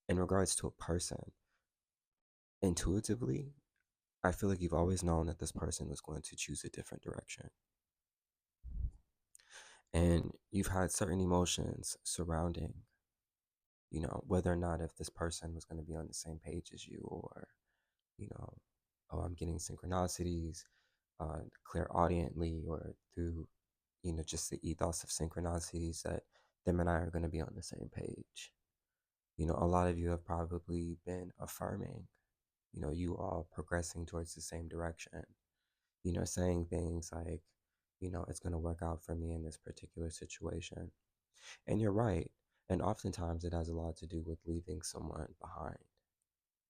in regards to a person, intuitively, I feel like you've always known that this person was going to choose a different direction. And you've had certain emotions surrounding, whether or not if this person was going to be on the same page as you, or, you know, oh, I'm getting synchronicities clairaudiently, or through, just the ethos of synchronicities that them and I are going to be on the same page. A lot of you have probably been affirming, you all progressing towards the same direction, saying things like, it's going to work out for me in this particular situation. And you're right. And oftentimes it has a lot to do with leaving someone behind,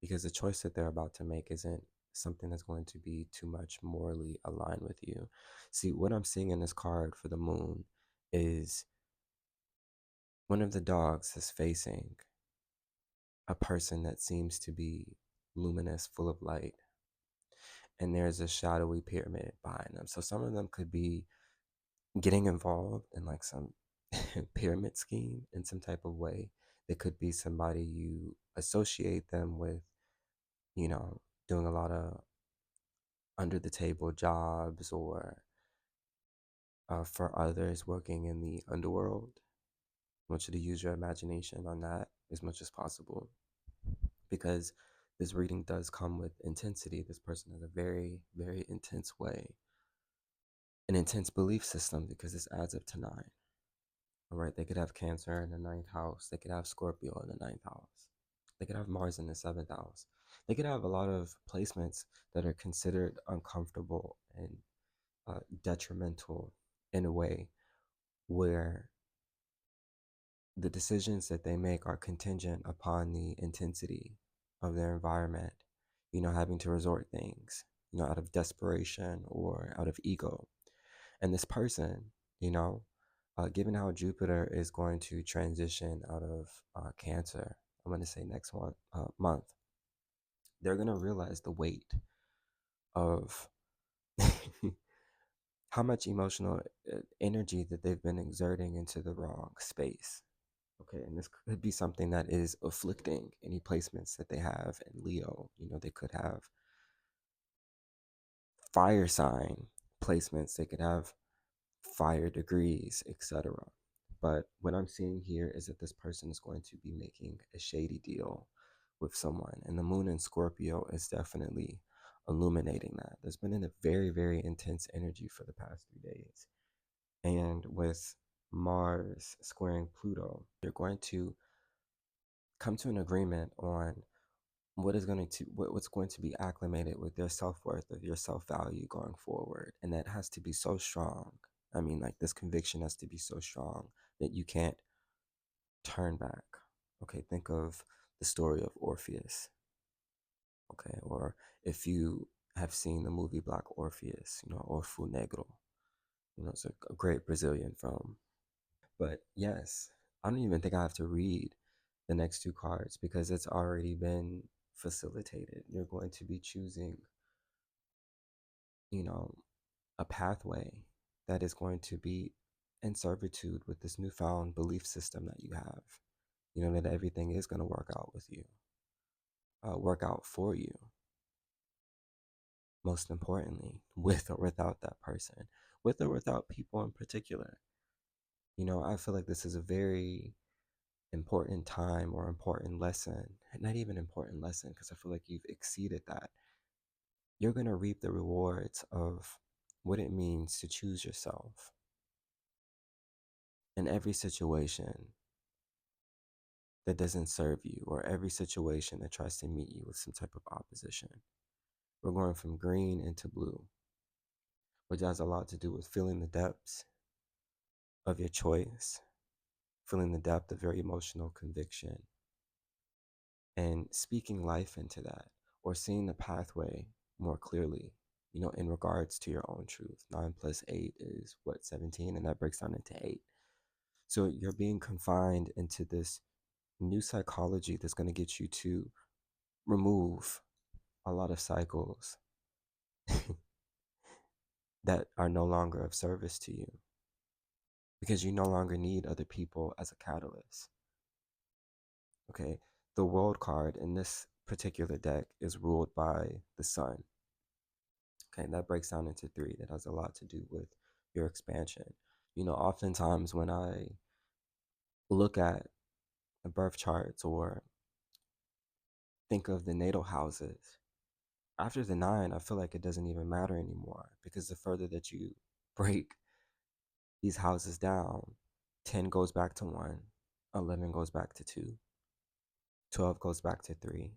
because the choice that they're about to make isn't something that's going to be too much morally aligned with you. See, what I'm seeing in this card for the moon is one of the dogs is facing a person that seems to be luminous, full of light, and there's a shadowy pyramid behind them. So some of them could be getting involved in like some pyramid scheme in some type of way. There could be somebody you associate them with, doing a lot of under the table jobs, or for others working in the underworld. I want you to use your imagination on that as much as possible, because this reading does come with intensity. This person has a very, very intense way, an intense belief system, because this adds up to 9. All right, they could have Cancer in the 9th house. They could have Scorpio in the 9th house. They could have Mars in the 7th house. They could have a lot of placements that are considered uncomfortable and detrimental in a way where the decisions that they make are contingent upon the intensity of their environment, having to resort things, out of desperation or out of ego. And this person, given how Jupiter is going to transition out of Cancer, I'm going to say next month, they're going to realize the weight of how much emotional energy that they've been exerting into the wrong space. Okay, and this could be something that is afflicting any placements that they have in Leo. They could have fire sign placements, they could have fire degrees, etc. But what I'm seeing here is that this person is going to be making a shady deal with someone, and the moon in Scorpio is definitely illuminating that. There's been a very, very intense energy for the past 3 days. And with Mars squaring Pluto, you're going to come to an agreement on what's going to be acclimated with their self-worth, of your self-value going forward. And that has to be so strong. I mean, like, this conviction has to be so strong that you can't turn back. Okay, think of the story of Orpheus. Okay, or if you have seen the movie Black Orpheus, Orfeu Negro, it's a great Brazilian film. But yes, I don't even think I have to read the next 2 cards, because it's already been facilitated. You're going to be choosing, you know, a pathway that is going to be in servitude with this newfound belief system that you have. That everything is going to work out with you, work out for you. Most importantly, with or without that person, with or without people in particular. I feel like this is a very important time, or important lesson. Not even important lesson, because I feel like you've exceeded that. You're going to reap the rewards of what it means to choose yourself in every situation that doesn't serve you, or every situation that tries to meet you with some type of opposition. We're going from green into blue, which has a lot to do with feeling the depths of your choice, feeling the depth of your emotional conviction, and speaking life into that, or seeing the pathway more clearly, in regards to your own truth. 9 plus 8 is what, 17, and that breaks down into 8. So you're being confined into this new psychology that's going to get you to remove a lot of cycles that are no longer of service to you, because you no longer need other people as a catalyst. Okay, the world card in this particular deck is ruled by the sun. Okay, that breaks down into three. That has a lot to do with your expansion. Oftentimes when I look at the birth charts or think of the natal houses, after the nine, I feel like it doesn't even matter anymore because the further that you break these houses down, 10 goes back to 1, 11 goes back to 2, 12 goes back to 3.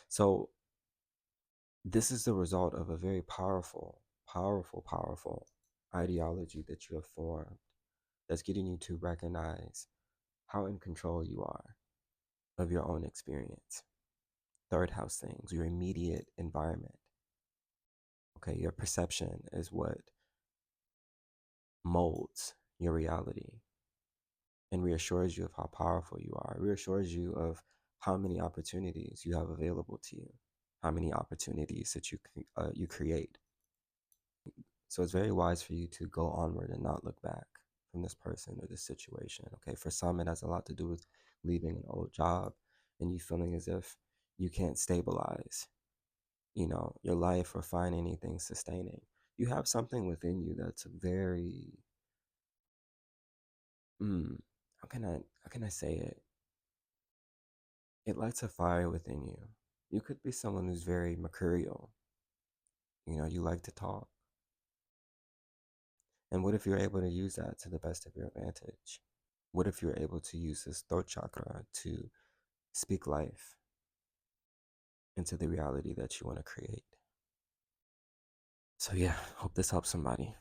So this is the result of a very powerful, powerful, powerful ideology that you have formed that's getting you to recognize how in control you are of your own experience. Third house things, your immediate environment. Okay, your perception is what molds your reality and reassures you of how powerful you are, reassures you of how many opportunities you have available to you, how many opportunities that you create. So it's very wise for you to go onward and not look back from this person or this situation. Okay, for some, it has a lot to do with leaving an old job and you feeling as if you can't stabilize, your life or find anything sustaining. You have something within you that's very, how can I say it? It lights a fire within you. You could be someone who's very mercurial. You like to talk. And what if you're able to use that to the best of your advantage? What if you're able to use this throat chakra to speak life into the reality that you want to create? So yeah, hope this helps somebody.